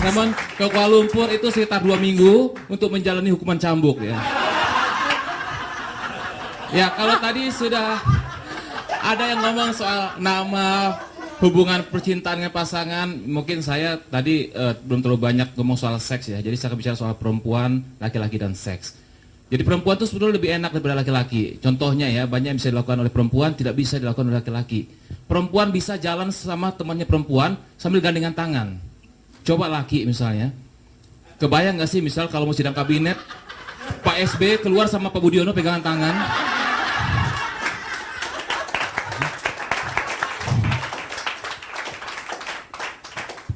Namun ke Kuala Lumpur itu sekitar 2 minggu untuk menjalani hukuman cambuk ya. Ya kalau tadi sudah ada yang ngomong soal nama, hubungan percintaan dengan pasangan, mungkin saya tadi belum terlalu banyak ngomong soal seks ya. Jadi saya akan bicara soal perempuan, laki-laki dan seks. Jadi perempuan itu sebetulnya lebih enak daripada laki-laki. Contohnya ya, banyak yang bisa dilakukan oleh perempuan, tidak bisa dilakukan oleh laki-laki. Perempuan bisa jalan sama temannya perempuan sambil gandengan tangan. Coba laki misalnya, kebayang gak sih misal kalau mau sidang kabinet, Pak SB keluar sama Pak Budiono pegangan tangan.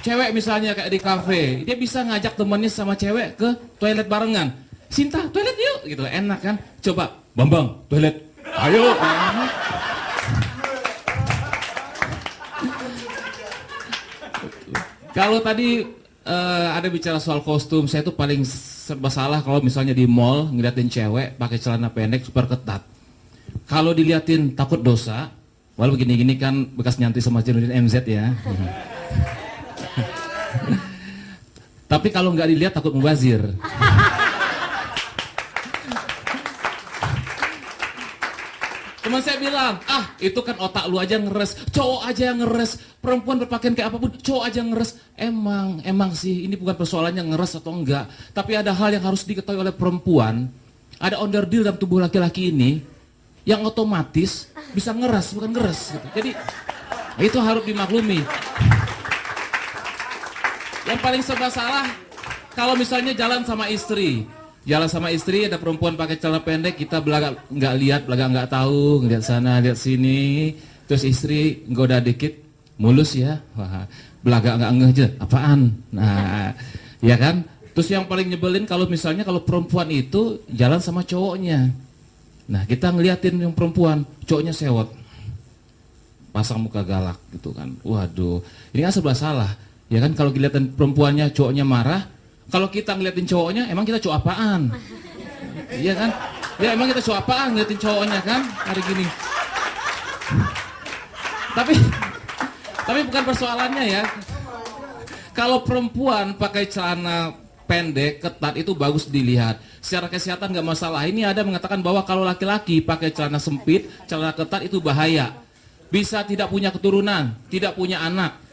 Cewek misalnya kayak di kafe, dia bisa ngajak temannya sama cewek ke toilet barengan. Sinta, toilet yuk, gitu enak kan? Coba, Bambang, toilet, ayo. Kalau tadi ada bicara soal kostum, saya tuh paling serba salah kalau misalnya di mall ngeliatin cewek pakai celana pendek super ketat. Kalau diliatin takut dosa, walau begini-gini kan bekas nyantri sama Cenudin MZ ya. Tapi kalau nggak dilihat takut mubazir. Teman saya bilang, itu kan otak lu aja ngeres, cowok aja yang ngeres, perempuan berpakaian kayak apapun, cowok aja ngeres. Emang sih, ini bukan persoalannya ngeres atau enggak, tapi ada hal yang harus diketahui oleh perempuan. Ada onderdil dalam tubuh laki-laki ini yang otomatis bisa ngeres, bukan ngeres. Gitu. Jadi itu harus dimaklumi. Yang paling serba salah kalau misalnya jalan sama istri. Jalan sama istri ada perempuan pakai celana pendek, kita belakang nggak lihat, belakang nggak tahu, ngeliat sana, lihat sini. Terus istri goda dikit, mulus ya. Wah, belakang nggak ngeh aja, apaan? Nah, ya kan? Terus yang paling nyebelin kalau misalnya kalau perempuan itu jalan sama cowoknya. Nah, kita ngeliatin yang perempuan, cowoknya sewot. Pasang muka galak gitu kan. Waduh, ini kan serba salah. Ya kan kalau kelihatan perempuannya cowoknya marah, kalau kita ngeliatin cowoknya emang kita cowok apaan? Iya kan? Ya emang kita cowok apaan ngeliatin cowoknya kan hari gini. Tapi bukan persoalannya ya. Kalau perempuan pakai celana pendek, ketat itu bagus dilihat. Secara kesehatan nggak masalah. Ini ada mengatakan bahwa kalau laki-laki pakai celana sempit, celana ketat itu bahaya. Bisa tidak punya keturunan, tidak punya anak.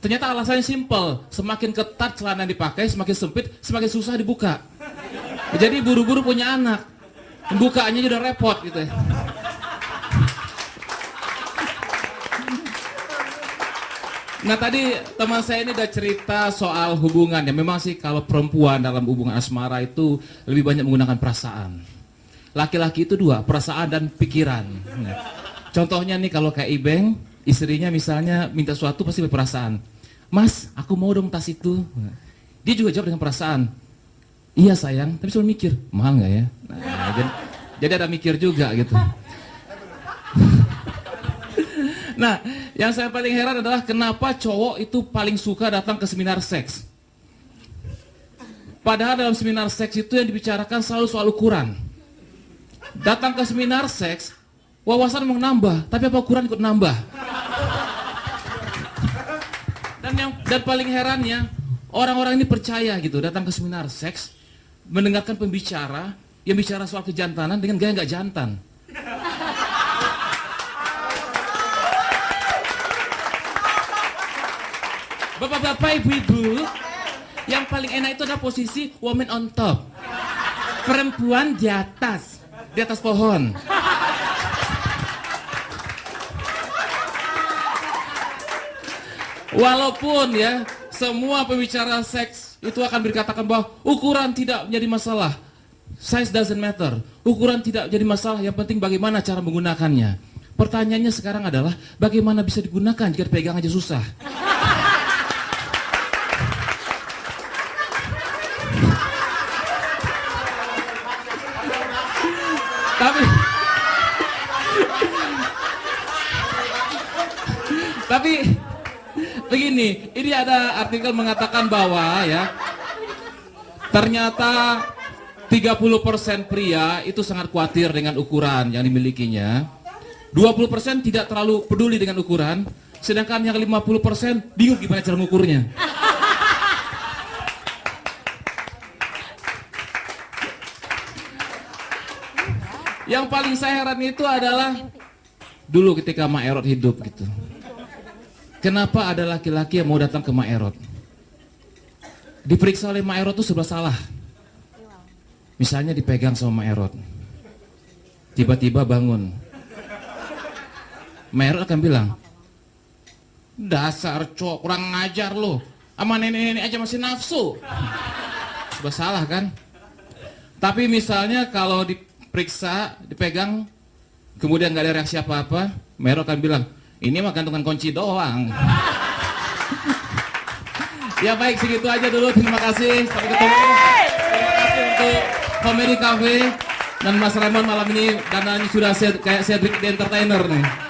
Ternyata alasannya simpel, semakin ketat celana yang dipakai, semakin sempit, semakin susah dibuka. Jadi buru-buru punya anak, bukaannya udah repot gitu ya. Nah tadi teman saya ini udah cerita soal hubungan ya. Memang sih kalau perempuan dalam hubungan asmara itu lebih banyak menggunakan perasaan. Laki-laki itu dua, perasaan dan pikiran. Contohnya nih kalau kayak Ibeng, istrinya misalnya minta sesuatu pasti berperasaan. Mas, aku mau dong tas itu. Dia juga jawab dengan perasaan. Iya sayang, tapi selalu mikir, mahal nggak ya? Nah, jadi ada mikir juga gitu. Nah, yang saya paling heran adalah kenapa cowok itu paling suka datang ke seminar seks. Padahal dalam seminar seks itu yang dibicarakan selalu soal ukuran. Datang ke seminar seks, wawasan mau nambah, tapi apa ukuran ikut nambah. Dan paling herannya, orang-orang ini percaya gitu, datang ke seminar seks, mendengarkan pembicara yang bicara soal kejantanan dengan gaya nggak jantan. Bapak-bapak, ibu-ibu, yang paling enak itu adalah posisi woman on top. Perempuan di atas pohon. Walaupun ya, semua pembicara seks itu akan berkatakan bahwa ukuran tidak menjadi masalah. Size doesn't matter. Ukuran tidak menjadi masalah, yang penting bagaimana cara menggunakannya. Pertanyaannya sekarang adalah, bagaimana bisa digunakan jika dipegang aja susah? Tapi begini, ini ada artikel mengatakan bahwa ya, ternyata 30% pria itu sangat khawatir dengan ukuran yang dimilikinya. 20% tidak terlalu peduli dengan ukuran, sedangkan yang 50% bingung gimana cara mengukurnya. Yang paling saya heran itu adalah dulu ketika Mak Erot hidup gitu. Kenapa ada laki-laki yang mau datang ke Mak Erot? Diperiksa oleh Mak Erot itu serba salah. Misalnya dipegang sama Mak Erot. Tiba-tiba bangun. Mak Erot akan bilang, dasar cowok kurang ngajar lo. Sama nenek-nenek aja masih nafsu. Serba salah kan? Tapi misalnya kalau diperiksa, dipegang, kemudian nggak ada reaksi apa-apa, Mak Erot akan bilang, ini mah gantungan kunci doang. Ya baik, segitu aja dulu. Terima kasih. Sampai ketemu. Terima kasih untuk Comedy Cafe dan Mas Raymond malam ini. Karena ini sudah kayak Cedric the Entertainer nih.